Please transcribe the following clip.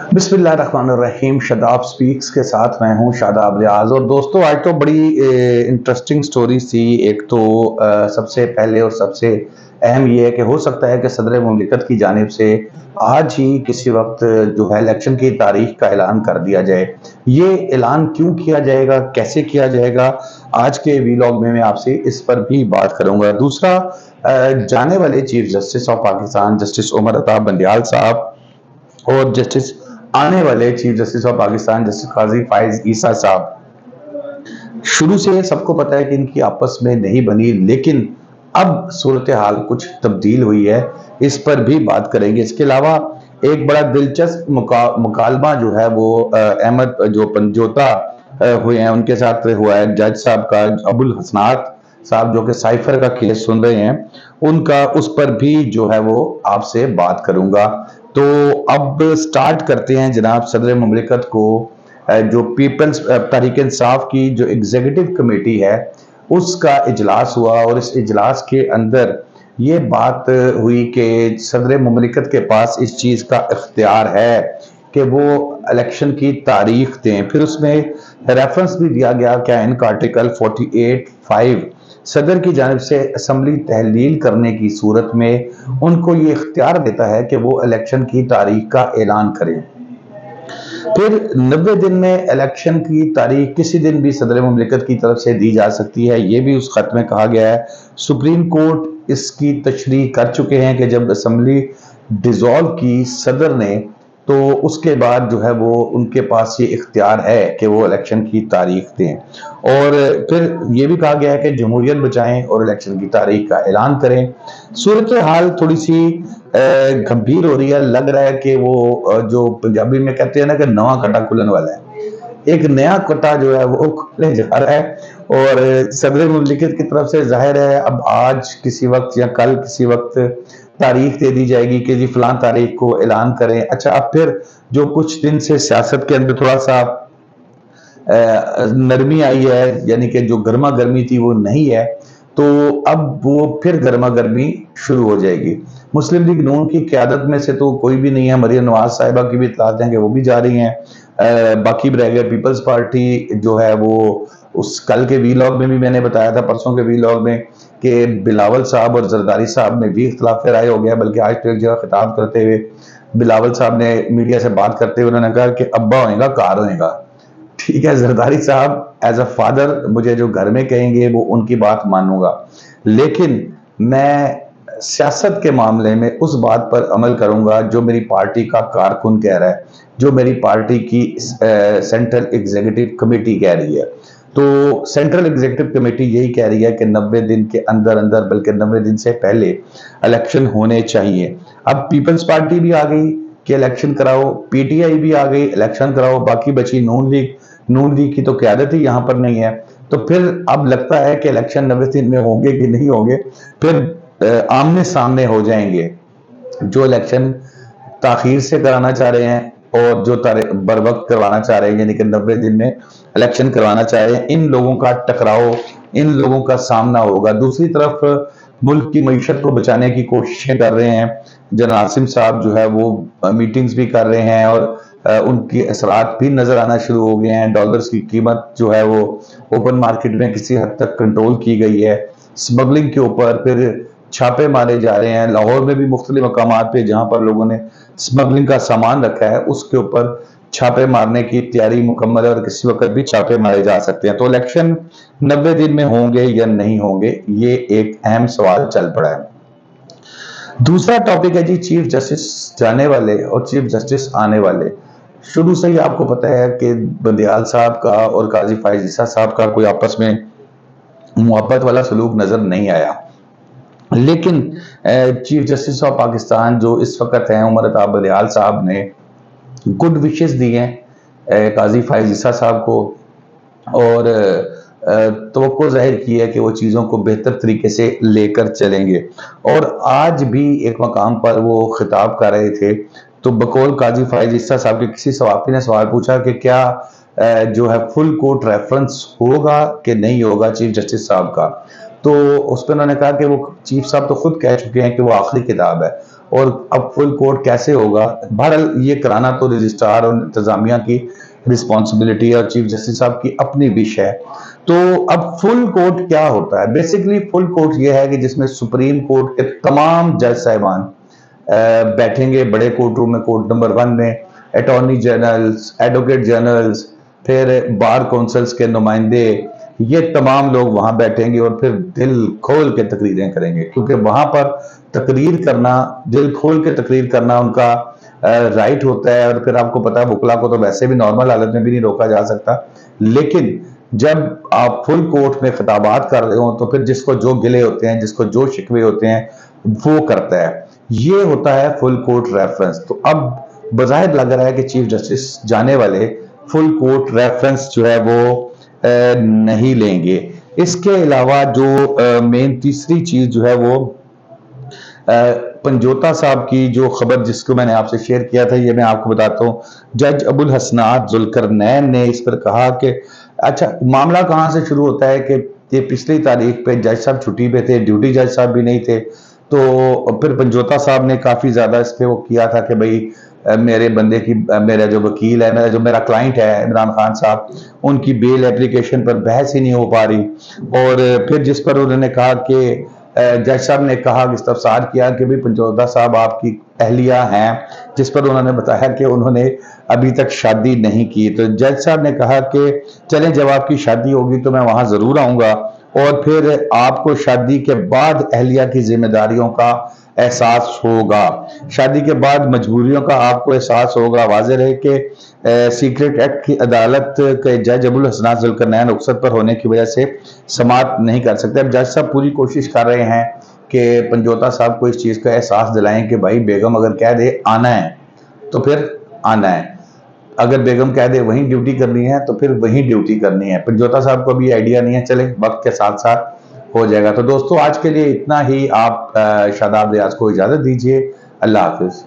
बिस्मिल्लाहिर्रहमानिर्रहीम। शादाब स्पीक्स के साथ मैं हूं शादाब रियाज। और दोस्तों, आज तो बड़ी इंटरेस्टिंग स्टोरी थी। एक तो सबसे पहले और सबसे अहम ये है कि हो सकता है कि सदर मुमलिकत की जानिब से आज ही किसी वक्त जो है इलेक्शन की तारीख का ऐलान कर दिया जाए। ये ऐलान क्यों किया जाएगा, कैसे किया जाएगा, आज के वीलॉग में मैं आपसे इस पर भी बात करूंगा। दूसरा, जाने वाले chief justice of Pakistan justice Umar Ata Bandial साहब और जस्टिस आने वाले chief justice of Pakistan justice Qazi Faez Isa साहब, शुरू से सबको पता है कि इनकी आपस में नहीं बनी, लेकिन अब सूरत हाल कुछ तब्दील हुई है, इस पर भी बात करेंगे। इसके अलावा एक बड़ा दिलचस्प मुकालमा जो है वो अहमद जो पंजोता हुए हैं उनके साथ हुआ है। जज साहब का, अबुल हसनात साहब जो कि साइफर का केस सुन रहे हैं, उनका, उस पर भी जो है वो आपसे बात करूंगा। तो अब स्टार्ट करते हैं जनाब। सदर मुमलिकत को जो पीपल्स तहरीक इंसाफ की जो एग्जीक्यूटिव कमेटी है उसका इजलास हुआ, और इस इजलास के अंदर ये बात हुई कि सदर मुमलिकत के पास इस चीज़ का इख्तियार है कि वो इलेक्शन की तारीख दें। फिर उसमें रेफरेंस भी दिया गया क्या इनका आर्टिकल 48(5) सदर की जानिब से असम्बली तहलील करने की सूरत में उनको ये इख्तियार देता है कि वो इलेक्शन की तारीख का ऐलान करें। फिर 90 दिन में इलेक्शन की तारीख किसी दिन भी सदर मुमलिकत की तरफ से दी जा सकती है, ये भी उस खत में कहा गया है। सुप्रीम कोर्ट इसकी तशरीह कर चुके हैं कि जब असम्बली डिसॉल्व की सदर ने, तो उसके बाद जो है वो उनके पास ये इख्तियार है कि वो इलेक्शन की तारीख दें। और फिर ये भी कहा गया है कि जमहूरियत बचाएं और इलेक्शन की तारीख का ऐलान करें। सूरत हाल थोड़ी सी गंभीर हो रही है। लग रहा है कि वो जो पंजाबी में कहते हैं ना कि नवा कटा खुलन वाला है, एक नया कटा जो है वो खुलने जा रहा है। और सदर मुमलिकत की तरफ से जाहिर है अब आज किसी वक्त या कल किसी वक्त तारीख दे दी जाएगी कि जी फलां तारीख को ऐलान करें। अच्छा, अब फिर जो कुछ दिन से सियासत के अंदर थोड़ा सा नरमी आई है, यानी कि जो गर्मा गर्मी थी वो नहीं है, तो अब वो फिर गर्मा गर्मी शुरू हो जाएगी। मुस्लिम लीग नून की क्यादत में से तो कोई भी नहीं है। मरियम नवाज साहिबा की भी इत्तलात हैं कि वो भी जा रही हैं। बाकी रह गए पीपल्स पार्टी जो है वो, उस कल के वीलॉग में भी मैंने बताया था, परसों के वीलॉग में, कि बिलावल साहब और जरदारी साहब में भी इख्तिलाफ राय हो गया। बल्कि आज तो एक जगह खिताब करते हुए बिलावल साहब ने मीडिया से बात करते हुए उन्होंने कहा कि अब्बा होएगा कार होएगा। ठीक है, जरदारी साहब एज अ फादर मुझे जो घर में कहेंगे वो उनकी बात मानूंगा, लेकिन मैं सियासत के मामले में उस बात पर अमल करूंगा जो मेरी पार्टी का कारकुन कह रहा है, जो मेरी पार्टी की सेंट्रल एग्जीक्यूटिव कमेटी कह रही है। तो सेंट्रल एग्जीक्यूटिव कमेटी यही कह रही है कि 90 दिन के अंदर अंदर, बल्कि 90 दिन से पहले इलेक्शन होने चाहिए। अब पीपल्स पार्टी भी आ गई कि इलेक्शन कराओ, पीटीआई भी आ गई इलेक्शन कराओ, बाकी बची नून लीग। नून लीग की तो क्यादत ही यहाँ पर नहीं है। तो फिर अब लगता है कि इलेक्शन 90 दिन में होंगे कि नहीं होंगे, फिर आमने सामने हो जाएंगे। जो इलेक्शन ताखीर से कराना चाह रहे हैं और जो बर वक्त करवाना चाह रहे हैं, यानी कि 90 दिन में इलेक्शन करवाना चाह रहे हैं, इन लोगों का टकराव, इन लोगों का सामना होगा। दूसरी तरफ मुल्क की मईशत को बचाने की कोशिशें कर रहे हैं। जनरल आसिम साहब जो है वो मीटिंग्स भी कर रहे हैं और उनकी असरात भी नजर आना शुरू हो गए हैं। डॉलर्स की कीमत जो है वो ओपन मार्केट में किसी हद तक कंट्रोल की गई है। स्मगलिंग के ऊपर फिर छापे मारे जा रहे हैं। लाहौर में भी मुख्तलिफ मकामात पे जहां पर लोगों ने स्मगलिंग का सामान रखा है उसके ऊपर छापे मारने की तैयारी मुकम्मल है, और किसी वक्त भी छापे मारे जा सकते हैं। तो इलेक्शन 90 दिन में होंगे या नहीं होंगे, ये एक अहम सवाल चल पड़ा है। दूसरा टॉपिक है जी चीफ जस्टिस जाने वाले और चीफ जस्टिस आने वाले। शुरू से ही आपको पता है कि बंदियाल साहब का और काजी फाइज ईसा साहब का कोई आपस में मुहब्बत वाला सलूक नजर नहीं आया, लेकिन चीफ जस्टिस ऑफ पाकिस्तान जो इस वक्त हैं उमर अता बंदियाल साहब ने गुड विशेस दी हैं काजी फाइज ईसा साहब को, और तवक्को जाहिर की है कि वो चीज़ों को बेहतर तरीके से लेकर चलेंगे। और आज भी एक मकाम पर वो खिताब कर रहे थे, तो बकौल काजी फाइज ईसा साहब के किसी सवाफी ने सवाल पूछा कि क्या जो है फुल कोर्ट रेफरेंस होगा कि नहीं होगा चीफ जस्टिस साहब का। तो उस पर उन्होंने कहा कि वो चीफ साहब तो खुद कह चुके हैं कि वो आखिरी किताब है। اور اب فل کوर्ट कैसे होगा। बहरहाल ये कराना तो रजिस्ट्रार और इंतजामिया की रिस्पॉन्सिबिलिटी है और चीफ जस्टिस साहब की अपनी विश है। तो अब फुल कोर्ट क्या होता है? बेसिकली फुल कोर्ट ये है कि जिसमें सुप्रीम कोर्ट के तमाम जज साहिबान बैठेंगे बड़े कोर्ट रूम में, कोर्ट नंबर 1 में, अटॉर्नी जनरल्स, एडवोकेट जनरल्स, फिर बार काउंसिल्स के नुमाइंदे, ये तमाम लोग वहां बैठेंगे और फिर दिल खोल के तकरीरें करेंगे, क्योंकि वहां पर तकरीर करना, दिल खोल के तकरीर करना उनका राइट होता है। और फिर आपको पता है वकला को तो वैसे भी नॉर्मल हालत में भी नहीं रोका जा सकता, लेकिन जब आप फुल कोर्ट में खिताबात कर रहे हो तो फिर जिसको जो गिले होते हैं, जिसको जो शिकवे होते हैं, वो करता है। ये होता है फुल कोर्ट रेफरेंस। तो अब बज़ाहिर लग रहा है कि चीफ जस्टिस जाने वाले फुल कोर्ट रेफरेंस जो है वो नहीं लेंगे। इसके अलावा जो मेन तीसरी चीज जो है वो पंजोता साहब की जो खबर जिसको मैंने आपसे शेयर किया था, ये मैं आपको बताता हूँ। जज अबुल हसनात जुल्करनैन ने इस पर कहा कि अच्छा, मामला कहाँ से शुरू होता है कि ये पिछली तारीख पे जज साहब छुट्टी पे थे, ड्यूटी जज साहब भी नहीं थे, तो फिर पंजोता साहब ने काफी ज्यादा इस पे वो किया था कि भाई मेरे बंदे की, मेरा जो वकील है, मेरा क्लाइंट है इमरान खान साहब, उनकी बेल एप्लीकेशन पर बहस ही नहीं हो पा रही। और फिर जिस पर उन्होंने कहा कि जज साहब ने कहा, इस्तफसार किया कि भाई पंजोता साहब आपकी अहलिया हैं, जिस पर उन्होंने बताया कि उन्होंने अभी तक शादी नहीं की। तो जज साहब ने कहा कि चलें, जब आपकी शादी होगी तो मैं वहां जरूर आऊंगा, और फिर आपको शादी के बाद अहलिया की जिम्मेदारियों का एहसास होगा, शादी के बाद मजबूरियों का आपको एहसास होगा। वाज़ेह रहे कि सीक्रेट एक्ट की अदालत के जज अबुल हसनात जुल्करनैन रुखसत पर होने की वजह से समाअत नहीं कर सकते। अब जज साहब पूरी कोशिश कर रहे हैं कि पंजोता साहब को इस चीज़ का एहसास दिलाएं कि भाई बेगम अगर कह दे आना है तो फिर आना है, अगर बेगम कह दे वहीं ड्यूटी करनी है तो फिर वहीं ड्यूटी करनी है। पंजोता साहब को भी आइडिया नहीं है, चले वक्त के साथ साथ हो जाएगा। तो दोस्तों आज के लिए इतना ही। आप शादाब रियाज को इजाजत दीजिए। अल्लाह हाफिज।